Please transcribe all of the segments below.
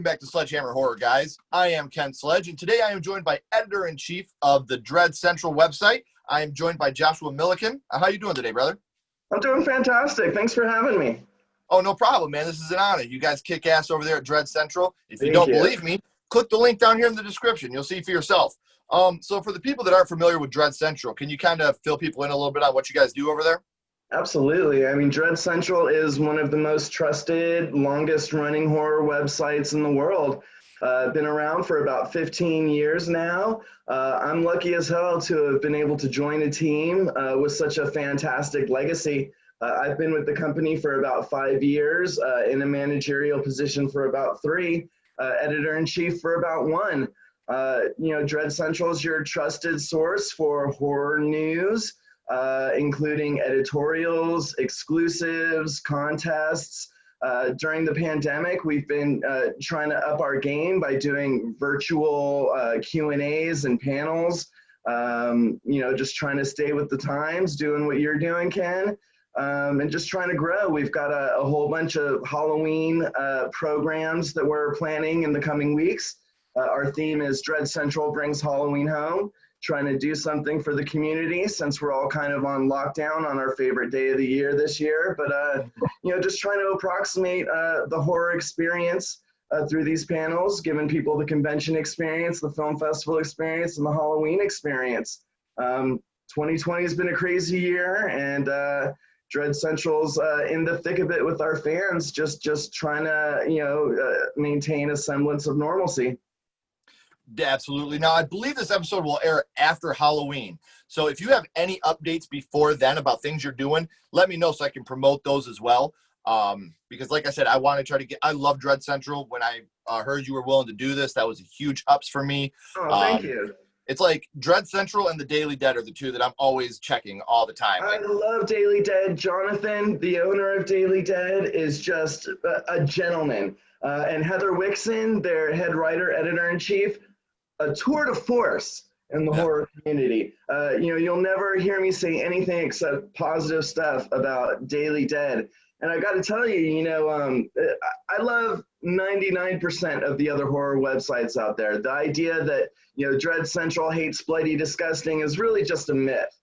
Welcome back to Sledgehammer Horror, guys. I am Ken Sledge, and today I am joined by Editor-in-Chief of the Dread Central website. I am joined by Joshua Millican. How you doing today, brother? I'm doing fantastic. Thanks for having me. Oh, no problem, man. This is an honor. You guys kick ass over there at Dread Central. If you Thank don't believe me, click the link down here in the description. You'll see for yourself. So for the people that aren't familiar with Dread Central, can you kind of fill people in a little bit on what you guys do over there? Absolutely. I mean, Dread Central is one of the most trusted, longest running horror websites in the world. Been around for about 15 years now. I'm lucky as hell to have been able to join a team with such a fantastic legacy. I've been with the company for about 5 years, in a managerial position for about 3, editor-in-chief for about 1. Dread Central is your trusted source for horror news, including editorials, exclusives, contests. During the pandemic, we've been trying to up our game by doing virtual Q&As and panels, just trying to stay with the times, doing what you're doing, Ken, and just trying to grow. We've got a whole bunch of Halloween programs that we're planning in the coming weeks. Our theme is Dread Central Brings Halloween Home. Trying to do something for the community since we're all kind of on lockdown on our favorite day of the year this year. But, just trying to approximate the horror experience through these panels, giving people the convention experience, the film festival experience, and the Halloween experience. 2020 has been a crazy year, and Dread Central's in the thick of it with our fans, just trying to, maintain a semblance of normalcy. Absolutely. Now, I believe this episode will air after Halloween. So if you have any updates before then about things you're doing, let me know so I can promote those as well. Because like I said, I want to try to I love Dread Central. When I heard you were willing to do this, that was a huge ups for me. Oh, thank you. It's like Dread Central and the Daily Dead are the two that I'm always checking all the time. I love Daily Dead. Jonathan, the owner of Daily Dead, is just a gentleman. And Heather Wixon, their head writer, editor-in-chief, a tour de force in the horror community. You'll never hear me say anything except positive stuff about Daily Dead. And I got to tell you, I love 99% of the other horror websites out there. The idea that, Dread Central hates Bloody Disgusting is really just a myth.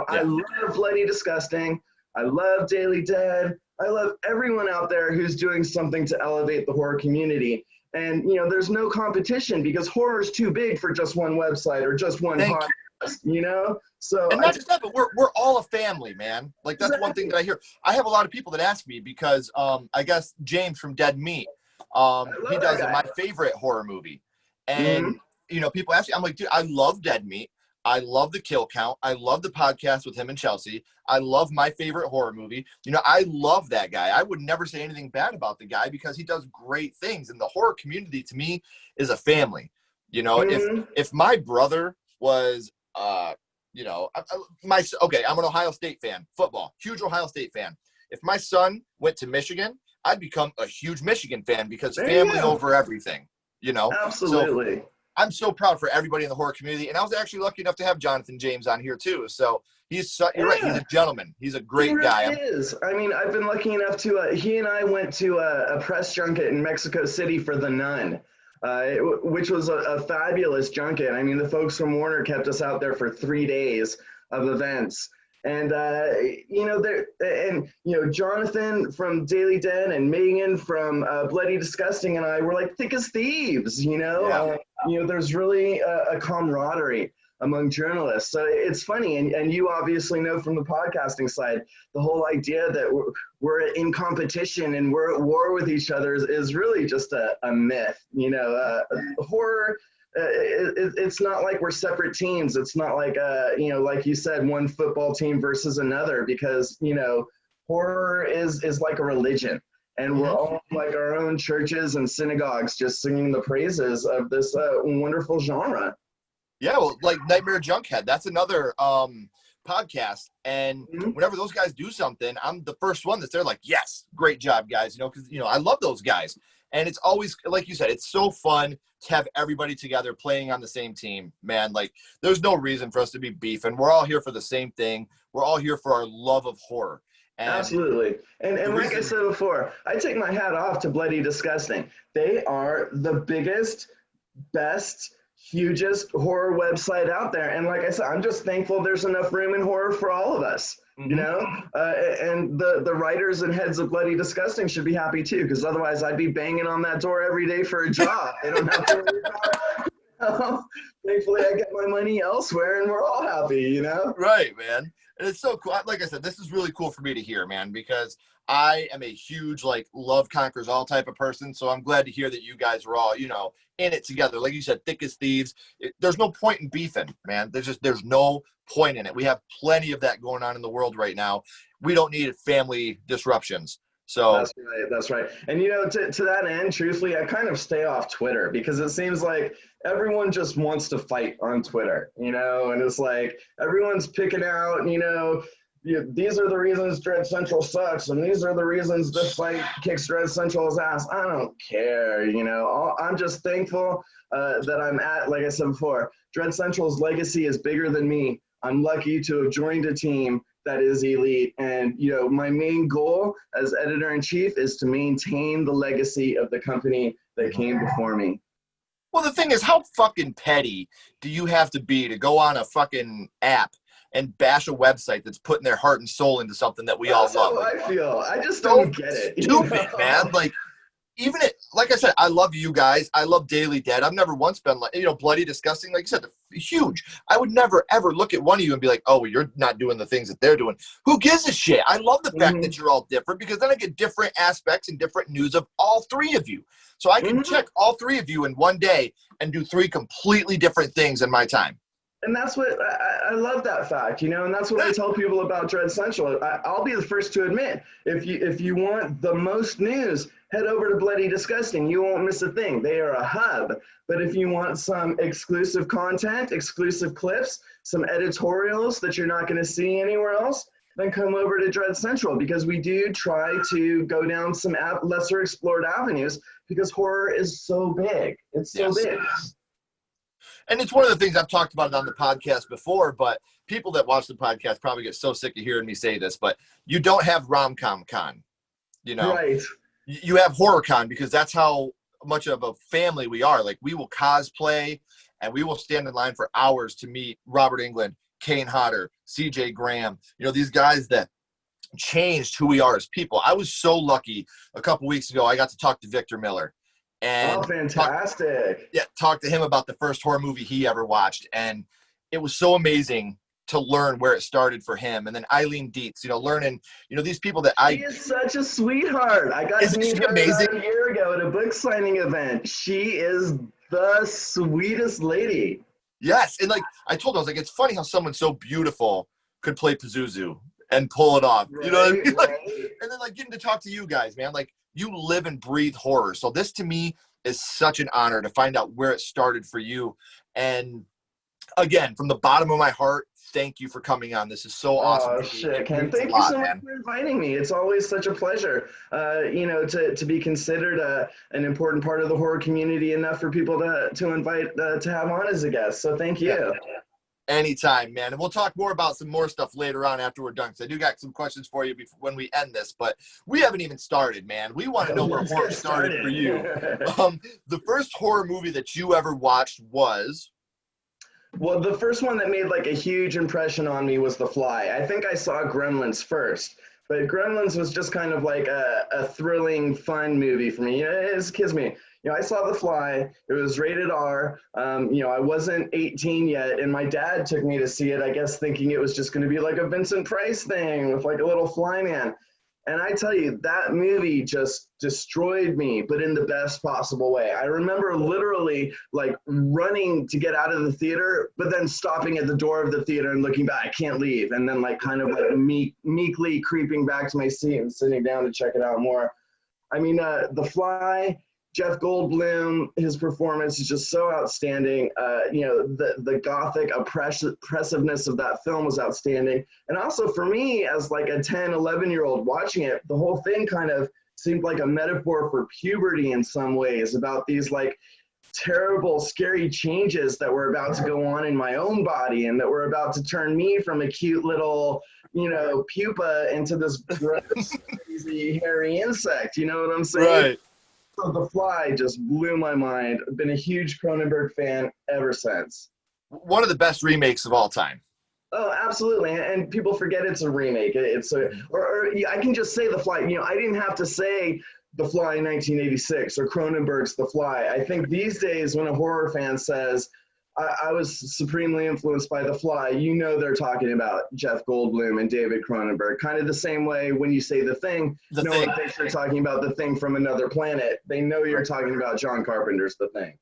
I love Bloody Disgusting. I love Daily Dead. I love everyone out there who's doing something to elevate the horror community. And, there's no competition because horror is too big for just one website or just one podcast, So and not just that, but we're all a family, man. Like, that's one thing that I hear. I have a lot of people that ask me because I guess James from Dead Meat, he does my favorite horror movie. And, people ask me, I'm like, dude, I love Dead Meat. I love the kill count. I love the podcast with him and Chelsea. I love my favorite horror movie. I love that guy. I would never say anything bad about the guy because he does great things. And the horror community to me is a family. If my brother was, I'm an Ohio State fan, football, huge Ohio State fan. If my son went to Michigan, I'd become a huge Michigan fan because family over everything, Absolutely. So, I'm so proud for everybody in the horror community, and I was actually lucky enough to have Jonathan James on here too. So you're right. He's a gentleman. He's a great guy. He is. I mean, I've been lucky enough to. He and I went to a press junket in Mexico City for The Nun, which was a fabulous junket. I mean, the folks from Warner kept us out there for 3 days of events. And, Jonathan from Daily Dead and Megan from Bloody Disgusting and I were like thick as thieves, there's really a camaraderie among journalists. So it's funny. And you obviously know from the podcasting side, the whole idea that we're in competition and we're at war with each other is really just a myth. Horror, it's not like we're separate teams. It's not like, like you said, one football team versus another because, horror is like a religion. And we're all like our own churches and synagogues just singing the praises of this wonderful genre. Yeah, well, like Nightmare Junkhead, that's another podcast. And whenever those guys do something, I'm the first one that's there like, yes, great job, guys. Because, I love those guys. And it's always, like you said, it's so fun to have everybody together playing on the same team, man. Like, there's no reason for us to be beefing. We're all here for the same thing. We're all here for our love of horror. And Absolutely. the And like I reason, said before, I take my hat off to Bloody Disgusting. They are the biggest, best, hugest horror website out there. And like I said, I'm just thankful there's enough room in horror for all of us. You Mhm. know, and the writers and heads of Bloody Disgusting should be happy too, because otherwise I'd be banging on that door every day for a job. They don't have to worry about. Thankfully, I get my money elsewhere, and we're all happy. You know. right, man. And it's so cool. Like I said, this is really cool for me to hear, man, because I am a huge, like, love conquers all type of person. So I'm glad to hear that you guys are all, in it together. Like you said, thick as thieves. There's no point in beefing, man. There's no point in it. We have plenty of that going on in the world right now. We don't need family disruptions. So, That's right. That's right. And to that end, truthfully, I kind of stay off Twitter because it seems like everyone just wants to fight on Twitter, and it's like everyone's picking out, these are the reasons Dread Central sucks, and these are the reasons this site kicks Dread Central's ass. I don't care, I'm just thankful that I'm like I said before, Dread Central's legacy is bigger than me. I'm lucky to have joined a team that is elite. And, my main goal as editor-in-chief is to maintain the legacy of the company that came before me. well, the thing is, how fucking petty do you have to be to go on a fucking app and bash a website that's putting their heart and soul into something that we all That's love? how Like, I feel. I just so don't get it. stupid, man. Like, like I said, I love you guys. I love Daily Dead. I've never once been like, bloody disgusting. Like you said, huge. I would never ever look at one of you and be like, oh, well, you're not doing the things that they're doing. Who gives a shit? I love the fact that you're all different, because then I get different aspects and different news of all three of you. So I can check all three of you in one day and do three completely different things in my time. And that's what I love that fact, and that's what I tell people about Dread Central. I'll be the first to admit, if you want the most news, head over to Bloody Disgusting. You won't miss a thing. They are a hub. But if you want some exclusive content, exclusive clips, some editorials that you're not going to see anywhere else, then come over to Dread Central, because we do try to go down some lesser explored avenues, because horror is so big. It's so big. And it's one of the things I've talked about it on the podcast before, but people that watch the podcast probably get so sick of hearing me say this, but you don't have rom-com con, Right. You have horror con, because that's how much of a family we are. Like, we will cosplay and we will stand in line for hours to meet Robert Englund, Kane Hodder, CJ Graham, these guys that changed who we are as people. I was so lucky a couple weeks ago. I got to talk to Victor Miller. And fantastic. Talk to him about the first horror movie he ever watched. And it was so amazing to learn where it started for him. And then Eileen Dietz, learning, these people that She is such a sweetheart. I got to meet her about a year ago at a book signing event. She is the sweetest lady. Yes. And like I told her, I was like, it's funny how someone so beautiful could play Pazuzu and pull it off. Right, you know what I mean? Like, right. and then like getting to talk to you guys, man. Like, you live and breathe horror. So this to me is such an honor to find out where it started for you. And again, from the bottom of my heart, thank you for coming on. This is so awesome. Oh, shit, Ken. Thank you so much for inviting me. It's always such a pleasure, to be considered an important part of the horror community enough for people to invite to have on as a guest. So thank you. Yeah. Anytime, man. And we'll talk more about some more stuff later on after we're done, because I do got some questions for you when we end this, but we haven't even started, man. We want to know where horror started for you. The first horror movie that you ever watched was? Well, the first one that made like a huge impression on me was The Fly. I think I saw Gremlins first, but Gremlins was just kind of like a thrilling, fun movie for me. Excuse me. I saw The Fly. It was rated R. I wasn't 18 yet, and my dad took me to see it, I guess thinking it was just going to be like a Vincent Price thing with like a little fly man. And I tell you, that movie just destroyed me, but in the best possible way. I remember literally like running to get out of the theater, but then stopping at the door of the theater and looking back, I can't leave. And then like kind of like meekly creeping back to my seat and sitting down to check it out more. I mean, The Fly, Jeff Goldblum, his performance is just so outstanding. The gothic oppressiveness of that film was outstanding. And also for me, as like a 10, 11-year-old watching it, the whole thing kind of seemed like a metaphor for puberty in some ways, about these like terrible, scary changes that were about to go on in my own body and that were about to turn me from a cute little, pupa into this gross, crazy, hairy insect. You know what I'm saying? Right. So The Fly just blew my mind. I've been a huge Cronenberg fan ever since. One of the best remakes of all time. Oh, absolutely. And people forget it's a remake. Or I can just say The Fly. I didn't have to say The Fly 1986 or Cronenberg's The Fly. I think these days when a horror fan says, I was supremely influenced by The Fly, they're talking about Jeff Goldblum and David Cronenberg. Kind of the same way when you say The Thing, no one thinks you're talking about The Thing from another planet. They know you're talking about John Carpenter's The Thing.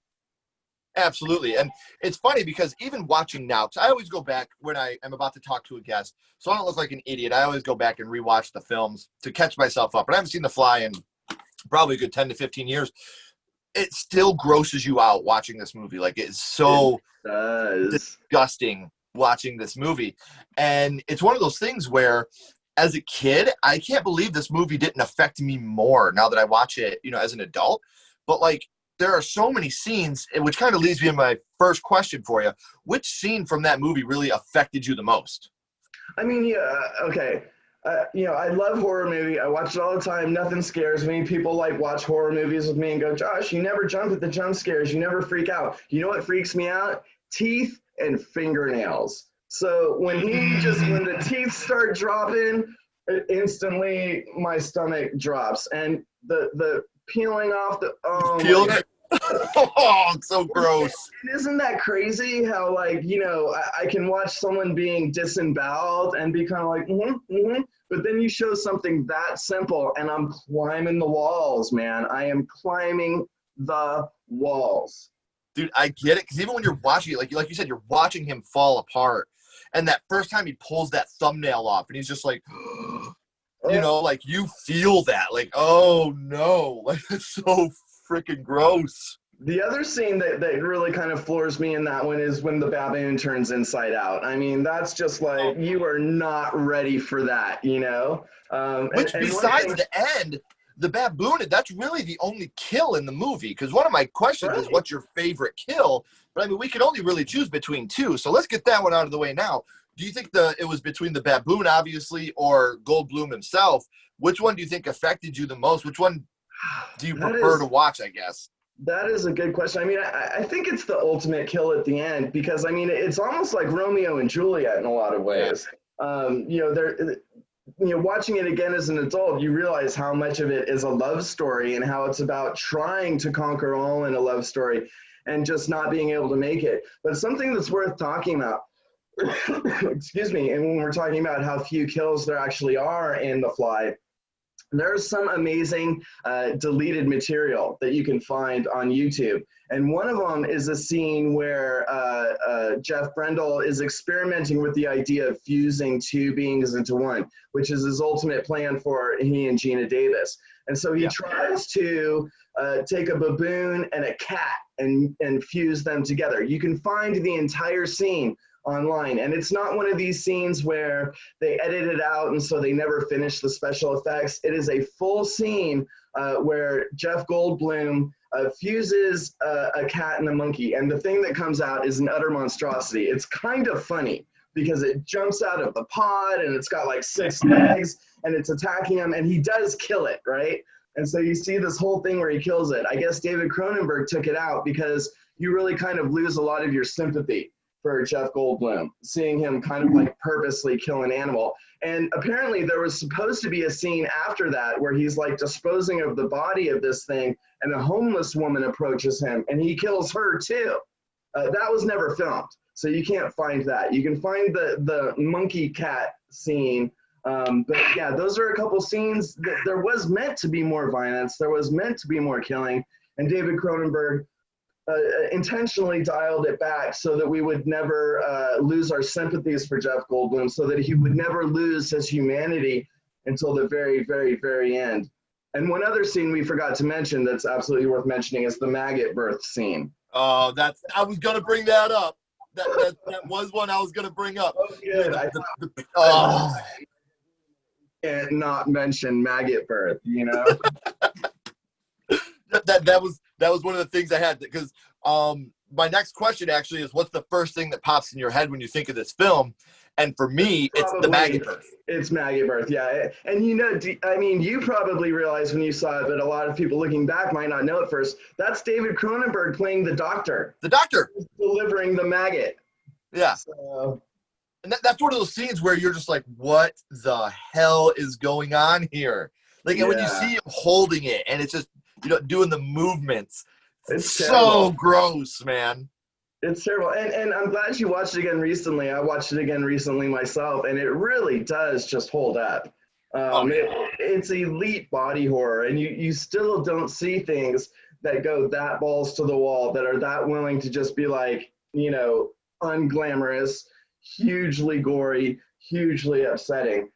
Absolutely. And it's funny because even watching now, because I always go back when I am about to talk to a guest, so I don't look like an idiot. I always go back and rewatch the films to catch myself up. But I haven't seen The Fly in probably a good 10 to 15 years. It still grosses you out watching this movie. Like, it's so disgusting watching this movie. And it's one of those things where, as a kid, I can't believe this movie didn't affect me more now that I watch it, as an adult. But, like, there are so many scenes, which kind of leads me to my first question for you. Which scene from that movie really affected you the most? I mean, yeah, okay. I love horror movie. I watch it all the time. Nothing scares me. People watch horror movies with me and go, Josh, you never jump at the jump scares. You never freak out. You know what freaks me out? Teeth and fingernails. So when the teeth start dropping, instantly my stomach drops. And the peeling off peeling it. Oh, it's so gross. And isn't that crazy how, I can watch someone being disemboweled and be kind of like, but then you show something that simple and I'm climbing the walls, man. I am climbing the walls. Dude, I get it. Because even when you're watching it, like you said, you're watching him fall apart. And that first time he pulls that thumbnail off and he's just like, you feel that. Like, oh, no. Like, it's so freaking gross. The other scene that really kind of floors me in that one is when the baboon turns inside out. I mean, that's just like, you are not ready for that, Which, besides the end, the baboon, that's really the only kill in the movie. Because one of my questions is, what's your favorite kill? But, I mean, we could only really choose between two. So let's get that one out of the way now. Do you think it was between the baboon, obviously, or Goldblum himself? Which one do you think affected you the most? Which one do you prefer to watch, I guess? That is a good question. I mean, I think it's the ultimate kill at the end because, I mean, it's almost like Romeo and Juliet in a lot of ways. Watching it again as an adult, you realize how much of it is a love story and how it's about trying to conquer all in a love story and just not being able to make it. But something that's worth talking about, excuse me, and when we're talking about how few kills there actually are in The Fly, there's some amazing deleted material that you can find on YouTube. And one of them is a scene where Jeff Brendel is experimenting with the idea of fusing two beings into one, which is his ultimate plan for he and Gina Davis. And so he tries to take a baboon and a cat and fuse them together. You can find the entire scene online, and it's not one of these scenes where they edit it out and so they never finish the special effects. It is a full scene where Jeff Goldblum fuses a cat and a monkey, and the thing that comes out is an utter monstrosity. It's kind of funny because it jumps out of the pod and it's got like 6 legs and it's attacking him, and he does kill it, right? And so you see this whole thing where he kills it. I guess David Cronenberg took it out because you really kind of lose a lot of your sympathy for Jeff Goldblum, seeing him kind of like purposely kill an animal. And apparently there was supposed to be a scene after that where he's like disposing of the body of this thing and a homeless woman approaches him and he kills her too. That was never filmed, so you can't find that. You can find the monkey cat scene, but yeah, those are a couple scenes that there was meant to be more violence, there was meant to be more killing, and David Cronenberg intentionally dialed it back so that we would never lose our sympathies for Jeff Goldblum, so that he would never lose his humanity until the very, very, very end. And one other scene we forgot to mention that's absolutely worth mentioning is the maggot birth scene. Oh, I was going to bring that up. That was one I was going to bring up. Oh, good. Can't not mention maggot birth, that was one of the things I had, because My next question actually is, what's the first thing that pops in your head when you think of this film? And for me, it's the maggot birth. It's maggot birth, yeah. And I mean, you probably realized when you saw it, but a lot of people looking back might not know at first. That's David Cronenberg playing the doctor. The doctor. Delivering the maggot. Yeah. So, and that's one of those scenes where you're just like, what the hell is going on here? Like, and when you see him holding it and it's just, doing the movements, it's so gross, man. It's terrible. And I'm glad you watched it again recently. I watched it again recently myself, and it really does just hold up. It's elite body horror, and you still don't see things that go that balls to the wall, that are that willing to just be like, unglamorous, hugely gory, hugely upsetting.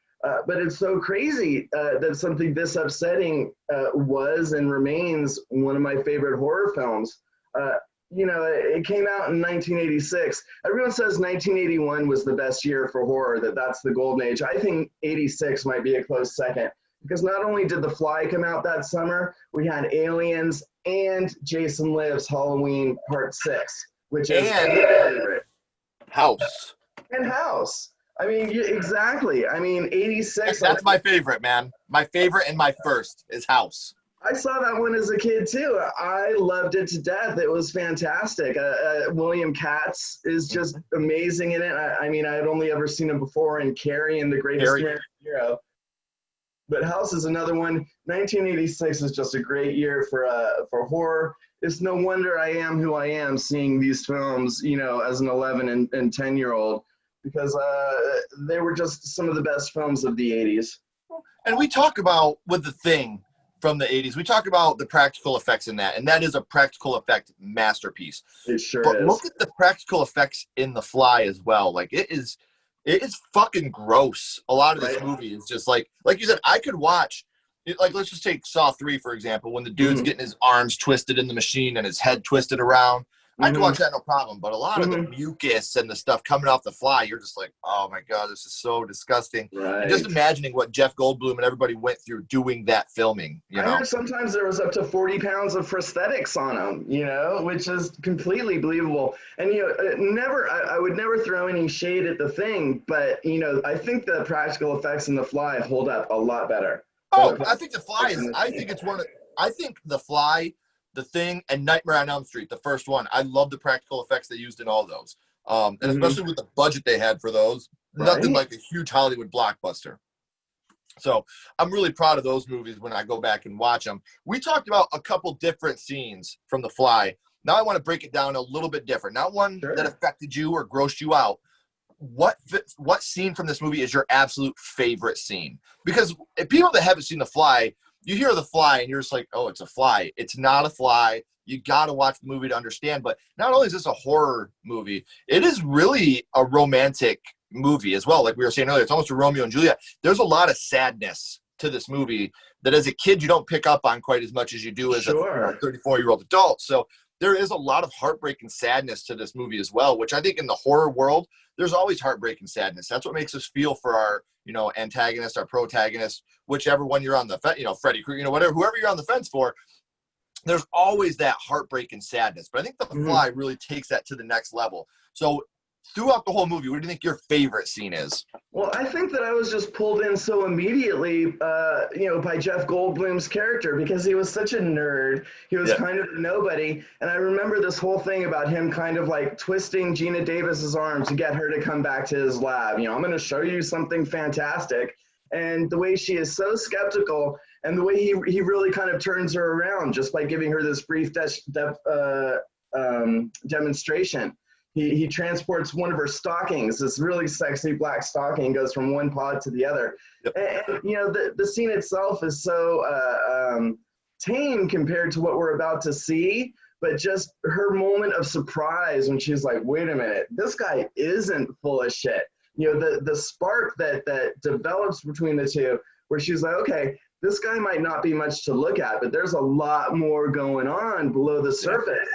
But it's so crazy that something this upsetting was and remains one of my favorite horror films. It came out in 1986. Everyone says 1981 was the best year for horror, that's the golden age. I think 86 might be a close second, because not only did The Fly come out that summer, we had Aliens and Jason Lives Halloween Part 6, which is my favorite. House. And House. I mean, exactly. I mean, 86. That's my favorite, man. My favorite and my first is House. I saw that one as a kid too. I loved it to death. It was fantastic. William Katz is just amazing in it. I mean, I had only ever seen him before in Carrie and The Greatest American Hero. But House is another one. 1986 is just a great year for horror. It's no wonder I am who I am seeing these films, as an 11 and 10-year-old, because they were just some of the best films of the 80s. And we talk about with The Thing from the 80s, we talk about the practical effects in that, and that is a practical effect masterpiece. It sure is. But look at the practical effects in The Fly as well. Like, it is fucking gross. A lot of this movie is just like you said, I could watch, let's just take Saw 3, for example, when the dude's getting his arms twisted in the machine and his head twisted around. I can watch that no problem, but a lot of the mucus and the stuff coming off the fly, you're just like, oh my God, this is so disgusting. Right. And just imagining what Jeff Goldblum and everybody went through doing that filming. I heard sometimes there was up to 40 pounds of prosthetics on them, which is completely believable. And, I would never throw any shade at The Thing, but, I think the practical effects in The Fly hold up a lot better. Oh, I think The Fly I think The Fly, The Thing, and Nightmare on Elm Street, the first one, I love the practical effects they used in all those. And especially with the budget they had for those, nothing like a huge Hollywood blockbuster. So I'm really proud of those movies when I go back and watch them. We talked about a couple different scenes from The Fly. Now I want to break it down a little bit different. Not one that affected you or grossed you out. What scene from this movie is your absolute favorite scene? Because if people that haven't seen The Fly, you hear The Fly and you're just like, oh, it's a fly. It's not a fly. You got to watch the movie to understand. But not only is this a horror movie, it is really a romantic movie as well. Like we were saying earlier, it's almost a Romeo and Juliet. There's a lot of sadness to this movie that as a kid you don't pick up on quite as much as you do as a 34-year-old adult. So there is a lot of heartbreak and sadness to this movie as well, which I think in the horror world, there's always heartbreak and sadness. That's what makes us feel for our, antagonist, our protagonist, whichever one you're on the fence, Freddy Krueger, whoever you're on the fence for, there's always that heartbreak and sadness. But I think The Fly really takes that to the next level. So throughout the whole movie, what do you think your favorite scene is? Well, I think that I was just pulled in so immediately, by Jeff Goldblum's character, because he was such a nerd. He was kind of a nobody. And I remember this whole thing about him kind of like twisting Gina Davis's arm to get her to come back to his lab. I'm going to show you something fantastic. And the way she is so skeptical, and the way he really kind of turns her around just by giving her this brief demonstration. He transports one of her stockings, this really sexy black stocking, goes from one pod to the other. And the scene itself is so tame compared to what we're about to see, but just her moment of surprise when she's like, wait a minute, this guy isn't full of shit. The spark that develops between the two, where she's like, okay, this guy might not be much to look at, but there's a lot more going on below the surface.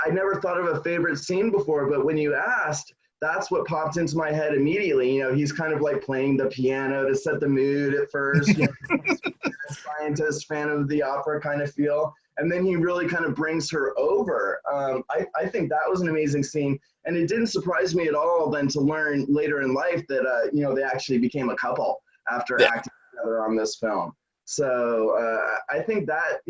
I never thought of a favorite scene before, but when you asked, that's what popped into my head immediately. He's kind of like playing the piano to set the mood at first, scientist, fan of the opera kind of feel. and then he really kind of brings her over. I think that was an amazing scene, and it didn't surprise me at all then to learn later in life that they actually became a couple after acting together on this film. So I think that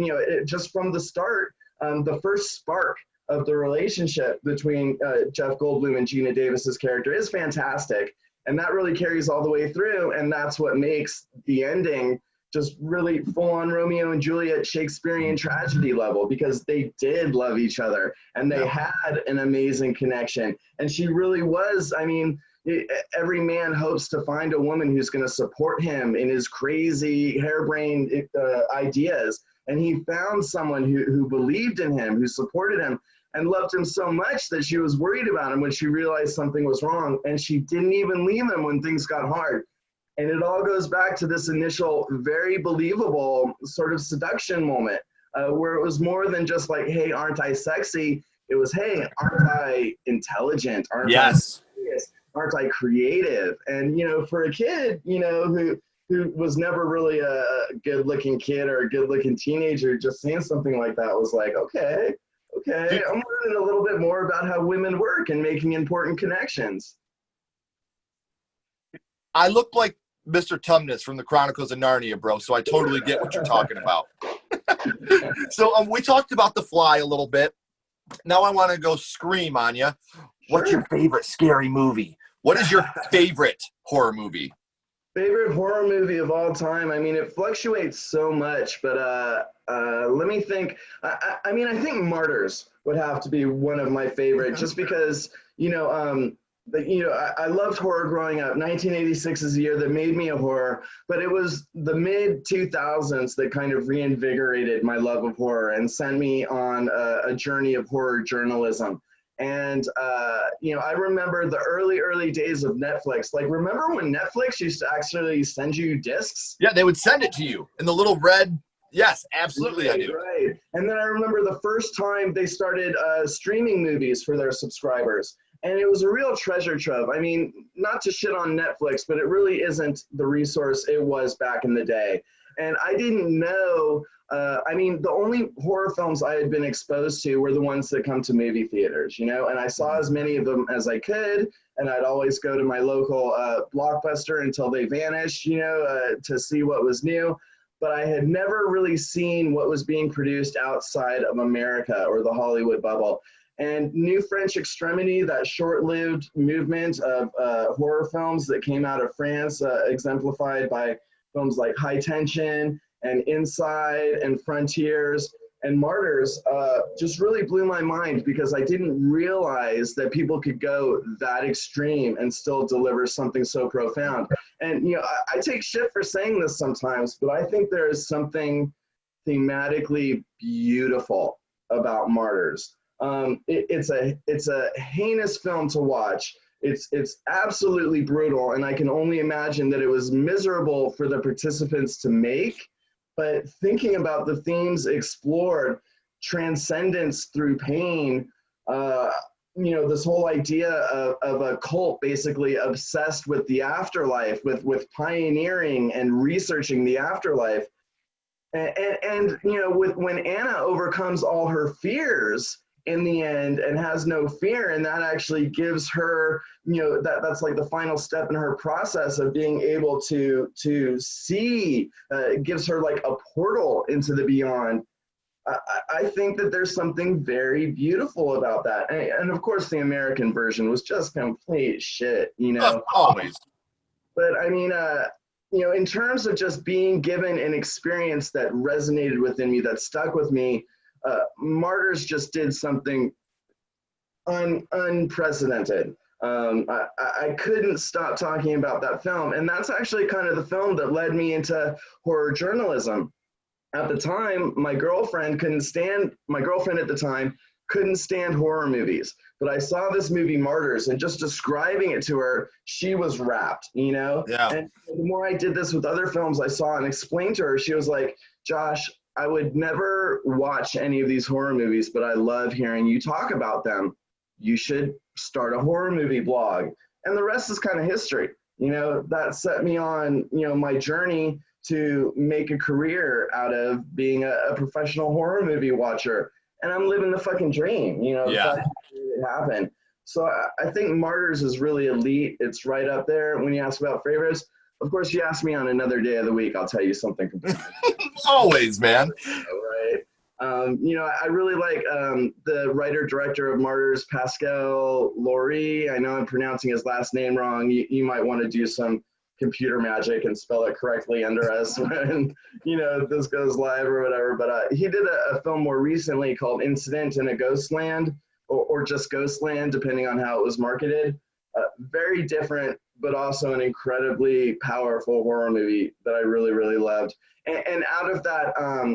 just from the start, the first spark of the relationship between Jeff Goldblum and Gina Davis's character is fantastic, and that really carries all the way through, and that's what makes the ending just really full-on Romeo and Juliet Shakespearean tragedy level, because they did love each other and they had an amazing connection. And she really was, I mean, every man hopes to find a woman who's going to support him in his crazy harebrained ideas. And he found someone who believed in him, who supported him, and loved him so much that she was worried about him when she realized something was wrong. And she didn't even leave him when things got hard. And it all goes back to this initial, very believable sort of seduction moment where it was more than just like, hey, aren't I sexy? It was, hey, aren't I intelligent? Aren't I serious? Aren't I creative? And, for a kid, who was never really a good-looking kid or a good-looking teenager, just saying something like that was like, okay, I'm learning a little bit more about how women work and making important connections. I look like Mr. Tumnus from the Chronicles of Narnia, bro, so I totally get what you're talking about. So we talked about The Fly a little bit. Now I want to go scream on you. What's your favorite scary movie? What is your favorite horror movie? Favorite horror movie of all time? I mean, it fluctuates so much, but let me think. I mean, I think Martyrs would have to be one of my favorite, just because, I loved horror growing up. 1986 is the year that made me a horror, but it was the mid-2000s that kind of reinvigorated my love of horror and sent me on a journey of horror journalism. And, I remember the early days of Netflix. Like, remember when Netflix used to actually send you discs? Yeah, they would send it to you in the little red. Yes, absolutely, right, I do. Right. And then I remember the first time they started streaming movies for their subscribers. And it was a real treasure trove. I mean, not to shit on Netflix, but it really isn't the resource it was back in the day. And I didn't know, the only horror films I had been exposed to were the ones that come to movie theaters, and I saw as many of them as I could. And I'd always go to my local Blockbuster until they vanished, to see what was new. But I had never really seen what was being produced outside of America or the Hollywood bubble. And New French Extremity, that short-lived movement of horror films that came out of France, exemplified by films like High Tension and Inside and Frontiers and Martyrs, just really blew my mind, because I didn't realize that people could go that extreme and still deliver something so profound. And, I take shit for saying this sometimes, but I think there is something thematically beautiful about Martyrs. It's a heinous film to watch. It's absolutely brutal, and I can only imagine that it was miserable for the participants to make. But thinking about the themes explored, transcendence through pain, this whole idea of a cult basically obsessed with the afterlife, with pioneering and researching the afterlife, and when Anna overcomes all her fears in the end and has no fear, and that actually gives her, that's like the final step in her process of being able to see, gives her like a portal into the beyond. I think that there's something very beautiful about that. And of course the American version was just complete shit, Always. But I mean, in terms of just being given an experience that resonated within me, that stuck with me, Martyrs just did something unprecedented. I couldn't stop talking about that film, and that's actually kind of the film that led me into horror journalism. At the time, my girlfriend at the time couldn't stand horror movies, but I saw this movie Martyrs, and just describing it to her, she was rapt, Yeah. And the more I did this with other films I saw and explained to her, she was like, Josh, I would never watch any of these horror movies, but I love hearing you talk about them. You should start a horror movie blog. And the rest is kind of history. That set me on, my journey to make a career out of being a professional horror movie watcher. And I'm living the fucking dream, you know, the fact that it happened. So I think Martyrs is really elite. It's right up there when you ask about favorites. Of course, you ask me on another day of the week, I'll tell you something completely Always, man. right. You know, I really like the writer-director of Martyrs, Pascal Laurie. I know I'm pronouncing his last name wrong. You might want to do some computer magic and spell it correctly under us when, you know, this goes live or whatever. But he did a film more recently called Incident in a Ghostland, or just Ghostland, depending on how it was marketed. Very different, but also an incredibly powerful horror movie that I really, really loved. And out of that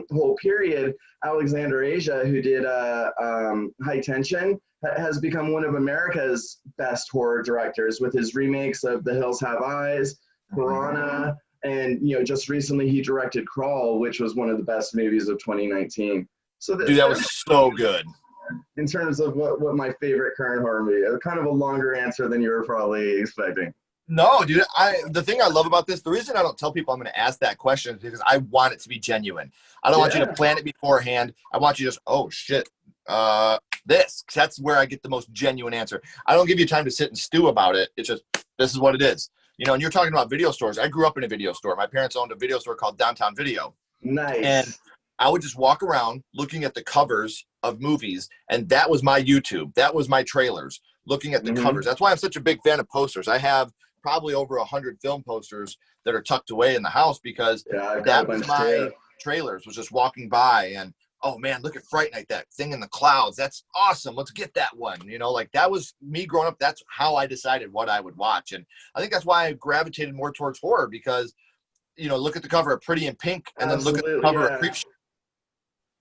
whole period, Alexander Asia, who did High Tension, has become one of America's best horror directors with his remakes of The Hills Have Eyes, Piranha, and, you know, just recently he directed Crawl, which was one of the best movies of 2019. So Dude, that was so good. In terms of what my favorite current horror movie, kind of a longer answer than you were probably expecting. No, dude, the thing I love about this, the reason I don't tell people I'm going to ask that question is because I want it to be genuine. I don't want you to plan it beforehand. I want you to just, oh, shit, this. That's where I get the most genuine answer. I don't give you time to sit and stew about it. It's just, this is what it is. You know, and you're talking about video stores. I grew up in a video store. My parents owned a video store called Downtown Video. Nice. And I would just walk around looking at the covers of movies, and that was my YouTube. That was my trailers, looking at the covers. That's why I'm such a big fan of posters. I have probably over 100 film posters that are tucked away in the house because that was my trailers, was just walking by and, oh man, look at Fright Night, that thing in the clouds. That's awesome. Let's get that one. You know, like that was me growing up. That's how I decided what I would watch. And I think that's why I gravitated more towards horror because, you know, look at the cover of Pretty in Pink and then look at the cover of Creepshow.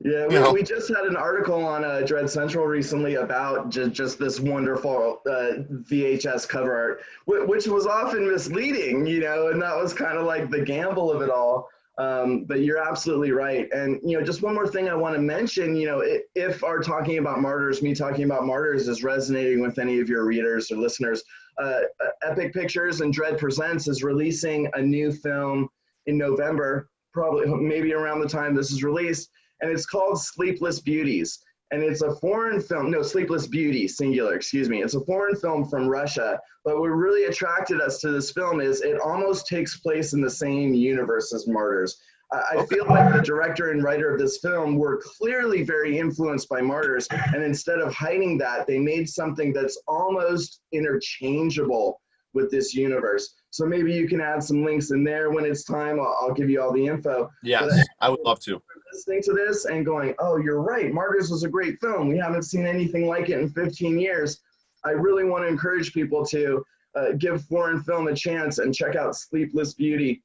Yeah, we just had an article on Dread Central recently about just this wonderful VHS cover art, which was often misleading, you know, and that was kind of like the gamble of it all. But you're absolutely right. And, you know, just one more thing I want to mention, you know, if our talking about Martyrs, me talking about Martyrs is resonating with any of your readers or listeners, Epic Pictures and Dread Presents is releasing a new film in November, probably maybe around the time this is released. And it's called Sleepless Beauties. And it's a foreign film, no, Sleepless Beauty, singular, excuse me. It's a foreign film from Russia. But what really attracted us to this film is it almost takes place in the same universe as Martyrs. I feel like the director and writer of this film were clearly very influenced by Martyrs. And instead of hiding that, they made something that's almost interchangeable with this universe. So maybe you can add some links in there when it's time. I'll give you all the info. Yes, I would love to. Listening to this and going, oh, you're right. Martyrs was a great film. We haven't seen anything like it in 15 years. I really want to encourage people to give foreign film a chance and check out Sleepless Beauty,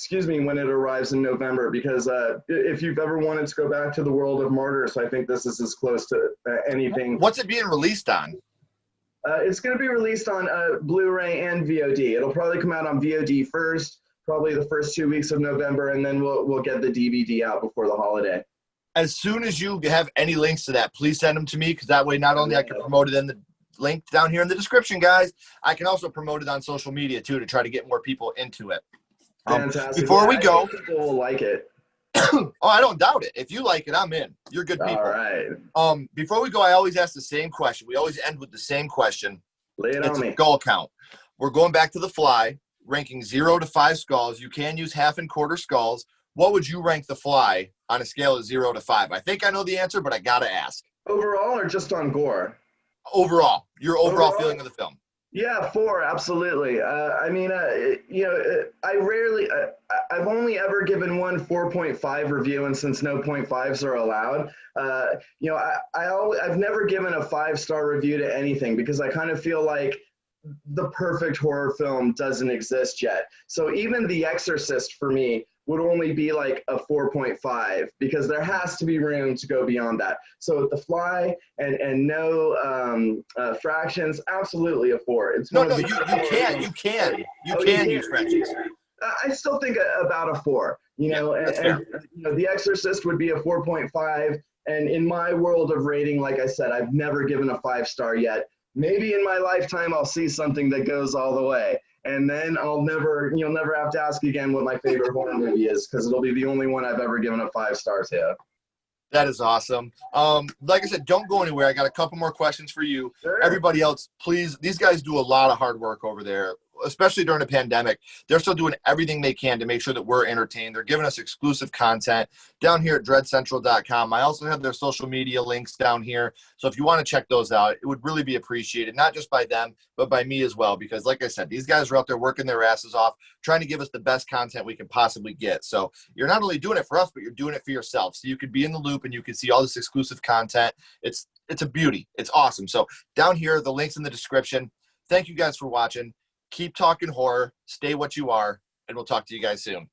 when it arrives in November, because if you've ever wanted to go back to the world of Martyrs, I think this is as close to anything. What's it being released on? It's going to be released on Blu-ray and VOD. It'll probably come out on VOD first, probably the first 2 weeks of November, and then we'll get the DVD out before the holiday. As soon as you have any links to that, please send them to me, because that way not only I can promote it in the link down here in the description, guys, I can also promote it on social media too to try to get more people into it. Fantastic. Before we go, I think people will like it. Oh, I don't doubt it. If you like it, I'm in. You're good people. All right. Before we go, I always ask the same question. We always end with the same question. Lay it on me. Skull count. We're going back to The Fly, ranking 0 to 5 skulls. You can use half and quarter skulls. What would you rank The Fly on a scale of 0 to 5? I think I know the answer, but I gotta ask. Overall, or just on gore? Overall, your overall feeling of the film. Yeah, 4, absolutely. I mean, you know, I've only ever given one 4.5 review, and since no 0.5s are allowed, you know, I've never given a 5-star review to anything because I kind of feel like the perfect horror film doesn't exist yet. So even The Exorcist for me would only be like a 4.5 because there has to be room to go beyond that. So The Fly and no fractions, absolutely a 4. It's no, you can use fractions. I still think about a 4. You know, and you know, The Exorcist would be a 4.5. And in my world of rating, like I said, I've never given a 5-star yet. Maybe in my lifetime I'll see something that goes all the way. and then you'll never have to ask again what my favorite horror movie is, because it'll be the only one I've ever given a 5-star to. That is awesome. Like I said, don't go anywhere. I got a couple more questions for you. Sure. Everybody else, please. These guys do a lot of hard work over there, especially during the pandemic. They're still doing everything they can to make sure that we're entertained. They're giving us exclusive content down here at dreadcentral.com. I also have their social media links down here. So if you want to check those out, it would really be appreciated, not just by them, but by me as well. Because like I said, these guys are out there working their asses off, trying to give us the best content we can possibly get. So you're not only doing it for us, but you're doing it for yourself. So you could be in the loop and you can see all this exclusive content. It's a beauty. It's awesome. So down here, the link's in the description. Thank you guys for watching. Keep talking horror. Stay what you are. And we'll talk to you guys soon.